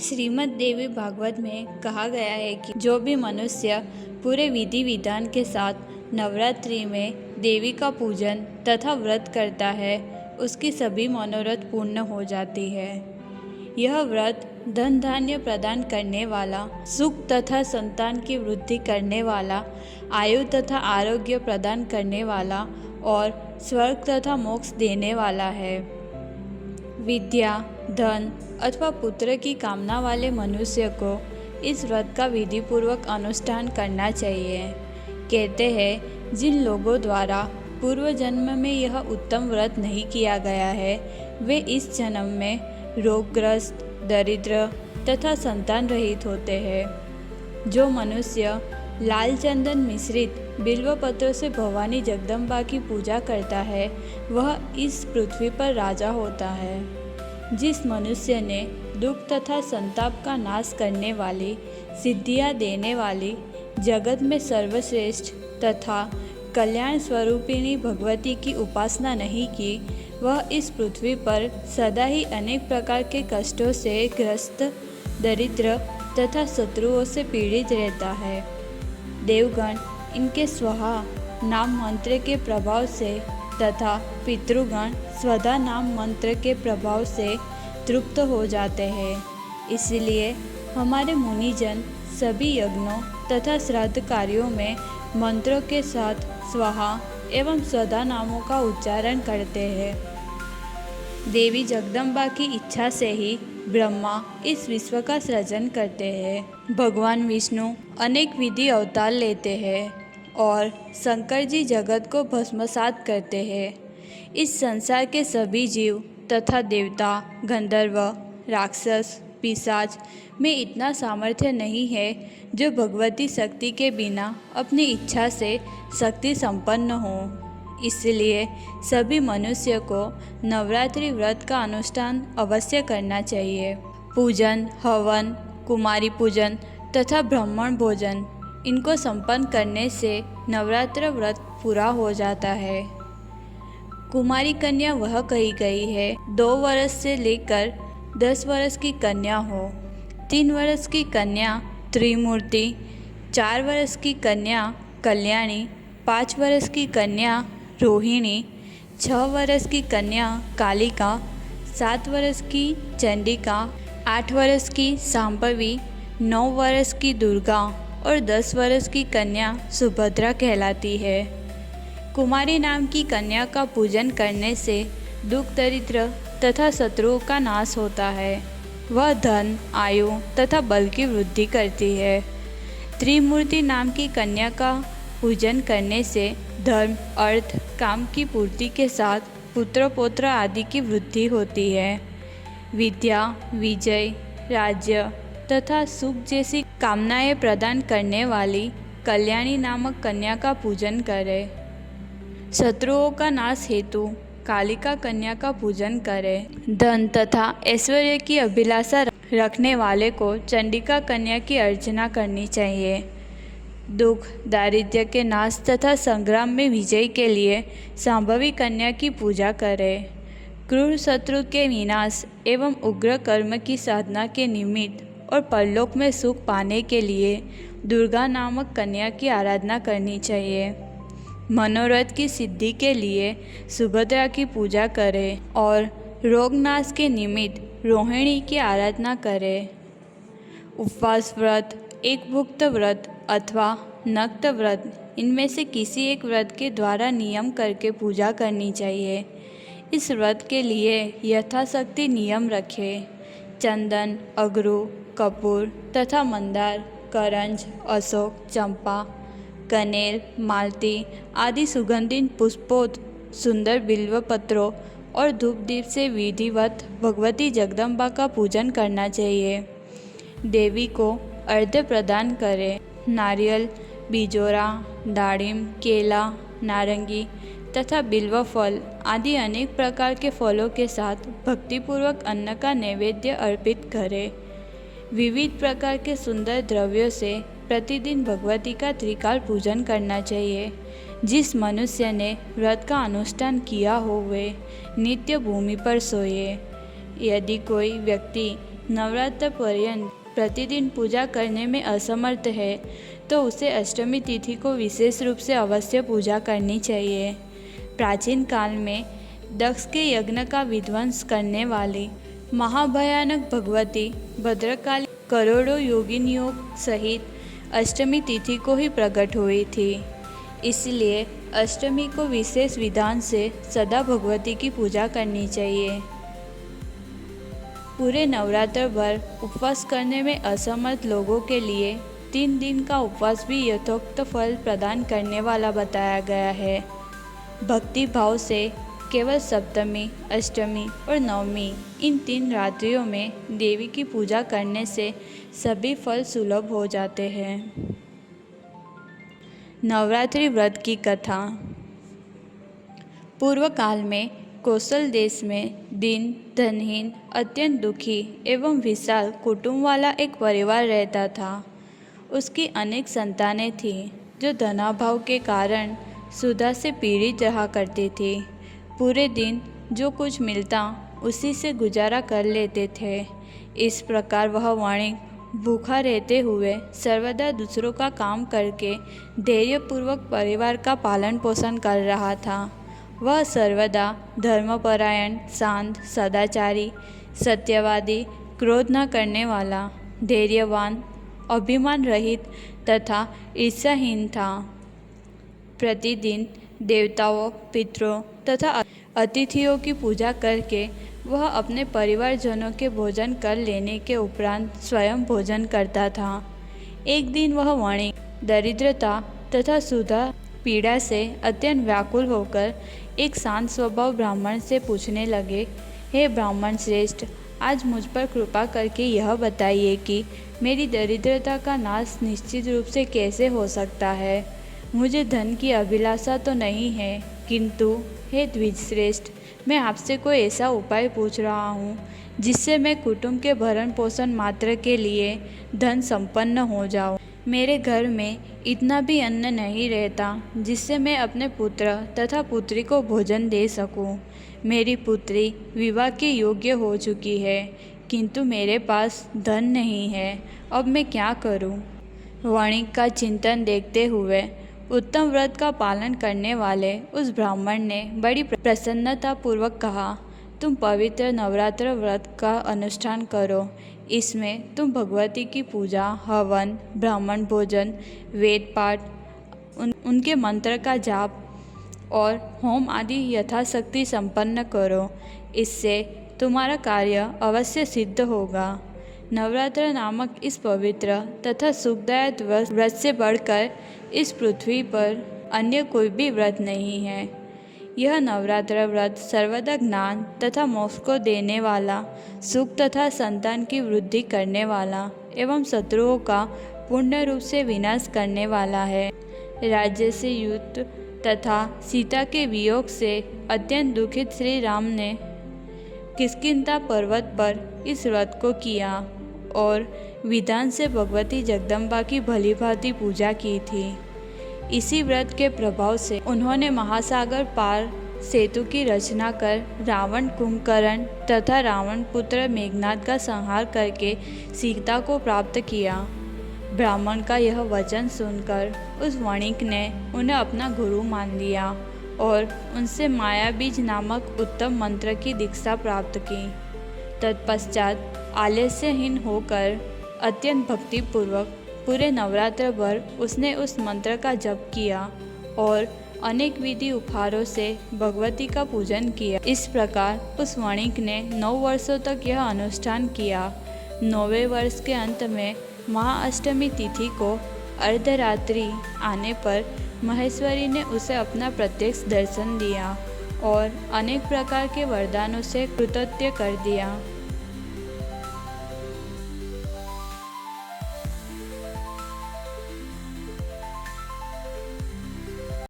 श्रीमद् देवी भागवत में कहा गया है कि जो भी मनुष्य पूरे विधि विधान के साथ नवरात्रि में देवी का पूजन तथा व्रत करता है उसकी सभी मनोरथ पूर्ण हो जाती है। यह व्रत धन धान्य प्रदान करने वाला, सुख तथा संतान की वृद्धि करने वाला, आयु तथा आरोग्य प्रदान करने वाला और स्वर्ग तथा मोक्ष देने वाला है। विद्या, धन अथवा पुत्र की कामना वाले मनुष्य को इस व्रत का विधिपूर्वक अनुष्ठान करना चाहिए। कहते हैं जिन लोगों द्वारा पूर्व जन्म में यह उत्तम व्रत नहीं किया गया है वे इस जन्म में रोगग्रस्त, दरिद्र तथा संतान रहित होते हैं। जो मनुष्य लाल चंदन मिश्रित बिल्व पत्रों से भवानी जगदम्बा की पूजा करता है वह इस पृथ्वी पर राजा होता है। जिस मनुष्य ने दुख तथा संताप का नाश करने वाली, सिद्धियां देने वाली, जगत में सर्वश्रेष्ठ तथा कल्याण स्वरूपिणी भगवती की उपासना नहीं की वह इस पृथ्वी पर सदा ही अनेक प्रकार के कष्टों से ग्रस्त, दरिद्र तथा शत्रुओं से पीड़ित रहता है। देवगण इनके स्वाहा नाम मंत्र के प्रभाव से तथा पितृगण स्वधा नाम मंत्र के प्रभाव से तृप्त हो जाते हैं। इसलिए हमारे मुनिजन सभी यज्ञों तथा श्राद्ध कार्यों में मंत्रों के साथ स्वाहा एवं स्वधा नामों का उच्चारण करते हैं। देवी जगदम्बा की इच्छा से ही ब्रह्मा इस विश्व का सृजन करते हैं। भगवान विष्णु अनेक विधि अवतार लेते हैं और शंकर जी जगत को भस्मसात करते हैं। इस संसार के सभी जीव तथा देवता, गंधर्व, राक्षस, पिशाच में इतना सामर्थ्य नहीं है जो भगवती शक्ति के बिना अपनी इच्छा से शक्ति संपन्न हो। इसलिए सभी मनुष्य को नवरात्रि व्रत का अनुष्ठान अवश्य करना चाहिए। पूजन, हवन, कुमारी पूजन तथा ब्राह्मण भोजन इनको संपन्न करने से नवरात्र व्रत पूरा हो जाता है। कुमारी कन्या वह कही गई है 2 वर्ष से लेकर 10 वर्ष की कन्या हो, 3 वर्ष की कन्या त्रिमूर्ति, 4 वर्ष की कन्या कल्याणी, 5 वर्ष की कन्या रोहिणी, 6 वर्ष की कन्या कालिका, 7 वर्ष की चंडिका, 8 वर्ष की सांभवी, 9 वर्ष की दुर्गा और 10 वर्ष की कन्या सुभद्रा कहलाती है। कुमारी नाम की कन्या का पूजन करने से दुख, दरिद्र तथा शत्रुओं का नाश होता है। वह धन, आयु तथा बल की वृद्धि करती है। त्रिमूर्ति नाम की कन्या का पूजन करने से धर्म, अर्थ, काम की पूर्ति के साथ पुत्र पौत्र आदि की वृद्धि होती है। विद्या, विजय, राज्य तथा सुख जैसी कामनाएं प्रदान करने वाली कल्याणी नामक कन्या का पूजन करें। शत्रुओं का नाश हेतु कालिका कन्या का पूजन करें। धन तथा ऐश्वर्य की अभिलाषा रखने वाले को चंडिका कन्या की अर्चना करनी चाहिए। दुख, दारिद्र्य के नाश तथा संग्राम में विजय के लिए सांभवी कन्या की पूजा करें। क्रूर शत्रु के विनाश एवं उग्र कर्म की साधना के निमित्त और परलोक में सुख पाने के लिए दुर्गा नामक कन्या की आराधना करनी चाहिए। मनोरथ की सिद्धि के लिए सुभद्रा की पूजा करें और रोगनाश के निमित्त रोहिणी की आराधना करें। उपवास व्रत, एक भुक्त व्रत अथवा नक्त व्रत इनमें से किसी एक व्रत के द्वारा नियम करके पूजा करनी चाहिए। इस व्रत के लिए यथाशक्ति नियम रखें। चंदन, अगरू, कपूर तथा मंदार, करंज, अशोक, चंपा, कनेर, मालती आदि सुगंधित पुष्पों, सुंदर बिल्व पत्रों और धूप दीप से विधिवत भगवती जगदम्बा का पूजन करना चाहिए। देवी को अर्घ्य प्रदान करें। नारियल, बिजोरा, दाड़िम, केला, नारंगी तथा बिल्व फल आदि अनेक प्रकार के फलों के साथ भक्तिपूर्वक अन्न का नैवेद्य अर्पित करें। विविध प्रकार के सुंदर द्रव्यों से प्रतिदिन भगवती का त्रिकाल पूजन करना चाहिए। जिस मनुष्य ने व्रत का अनुष्ठान किया हो वे नित्य भूमि पर सोए। यदि कोई व्यक्ति नवरात्र पर्यंत प्रतिदिन पूजा करने में असमर्थ है तो उसे अष्टमी तिथि को विशेष रूप से अवश्य पूजा करनी चाहिए। प्राचीन काल में दक्ष के यज्ञ का विध्वंस करने वाली महाभयानक भगवती भद्रकाली करोड़ों योगिनियों सहित अष्टमी तिथि को ही प्रकट हुई थी। इसलिए अष्टमी को विशेष विधान से सदा भगवती की पूजा करनी चाहिए। पूरे नवरात्र भर उपवास करने में असमर्थ लोगों के लिए 3 दिन का उपवास भी यथोक्त फल प्रदान करने वाला बताया गया है। भक्ति भाव से केवल सप्तमी, अष्टमी और नवमी इन 3 रात्रियों में देवी की पूजा करने से सभी फल सुलभ हो जाते हैं। नवरात्रि व्रत की कथा। पूर्व काल में कौशल देश में दीन, धनहीन, अत्यंत दुखी एवं विशाल कुटुंब वाला एक परिवार रहता था। उसकी अनेक संतानें थीं जो धनाभाव के कारण सुधा से पीड़ित रहा करती थी। पूरे दिन जो कुछ मिलता उसी से गुजारा कर लेते थे। इस प्रकार वह वणिक भूखा रहते हुए सर्वदा दूसरों का काम करके धैर्यपूर्वक परिवार का पालन पोषण कर रहा था। वह सर्वदा धर्मपरायण, शांत, सदाचारी, सत्यवादी, क्रोध न करने वाला, धैर्यवान, अभिमान रहित तथा ईर्ष्याहीन था। प्रतिदिन देवताओं, पितरों तथा अतिथियों की पूजा करके वह अपने परिवारजनों के भोजन कर लेने के उपरांत स्वयं भोजन करता था। एक दिन वह वणिक दरिद्रता तथा सुधा पीड़ा से अत्यंत व्याकुल होकर एक शांत स्वभाव ब्राह्मण से पूछने लगे, हे ब्राह्मण श्रेष्ठ, आज मुझ पर कृपा करके यह बताइए कि मेरी दरिद्रता का नाश निश्चित रूप से कैसे हो सकता है। मुझे धन की अभिलाषा तो नहीं है, किंतु हे द्विजश्रेष्ठ, मैं आपसे कोई ऐसा उपाय पूछ रहा हूँ जिससे मैं कुटुंब के भरण पोषण मात्र के लिए धन संपन्न हो जाऊँ। मेरे घर में इतना भी अन्न नहीं रहता जिससे मैं अपने पुत्र तथा पुत्री को भोजन दे सकूं। मेरी पुत्री विवाह के योग्य हो चुकी है, किंतु मेरे पास धन नहीं है। अब मैं क्या करूं? वणिक का चिंतन देखते हुए उत्तम व्रत का पालन करने वाले उस ब्राह्मण ने बड़ी प्रसन्नतापूर्वक कहा, तुम पवित्र नवरात्र व्रत का अनुष्ठान करो। इसमें तुम भगवती की पूजा, हवन, ब्राह्मण भोजन, वेद पाठ, उनके मंत्र का जाप और होम आदि यथाशक्ति संपन्न करो। इससे तुम्हारा कार्य अवश्य सिद्ध होगा। नवरात्र नामक इस पवित्र तथा सुखदायक व्रत से बढ़कर इस पृथ्वी पर अन्य कोई भी व्रत नहीं है। यह नवरात्र व्रत सर्वदा ज्ञान तथा मोक्ष को देने वाला, सुख तथा संतान की वृद्धि करने वाला एवं शत्रुओं का पूर्ण रूप से विनाश करने वाला है। राज्य से युद्ध तथा सीता के वियोग से अत्यंत दुखित श्री राम ने किष्किंधा पर्वत पर इस व्रत को किया और विधान से भगवती जगदम्बा की भलीभांति पूजा की थी। इसी व्रत के प्रभाव से उन्होंने महासागर पार सेतु की रचना कर रावण, कुंभकर्ण तथा रावण पुत्र मेघनाद का संहार करके सीता को प्राप्त किया। ब्राह्मण का यह वचन सुनकर उस वणिक ने उन्हें अपना गुरु मान लिया और उनसे माया बीज नामक उत्तम मंत्र की दीक्षा प्राप्त की। तत्पश्चात आलस्यहीन होकर अत्यंत भक्तिपूर्वक पूरे नवरात्र भर उसने उस मंत्र का जप किया और अनेक विधि उपहारों से भगवती का पूजन किया। इस प्रकार उस वणिक ने 9 वर्षों तक यह अनुष्ठान किया। 9वें वर्ष के अंत में महाअष्टमी तिथि को अर्धरात्रि आने पर महेश्वरी ने उसे अपना प्रत्यक्ष दर्शन दिया और अनेक प्रकार के वरदानों से कृतज्ञ कर दिया।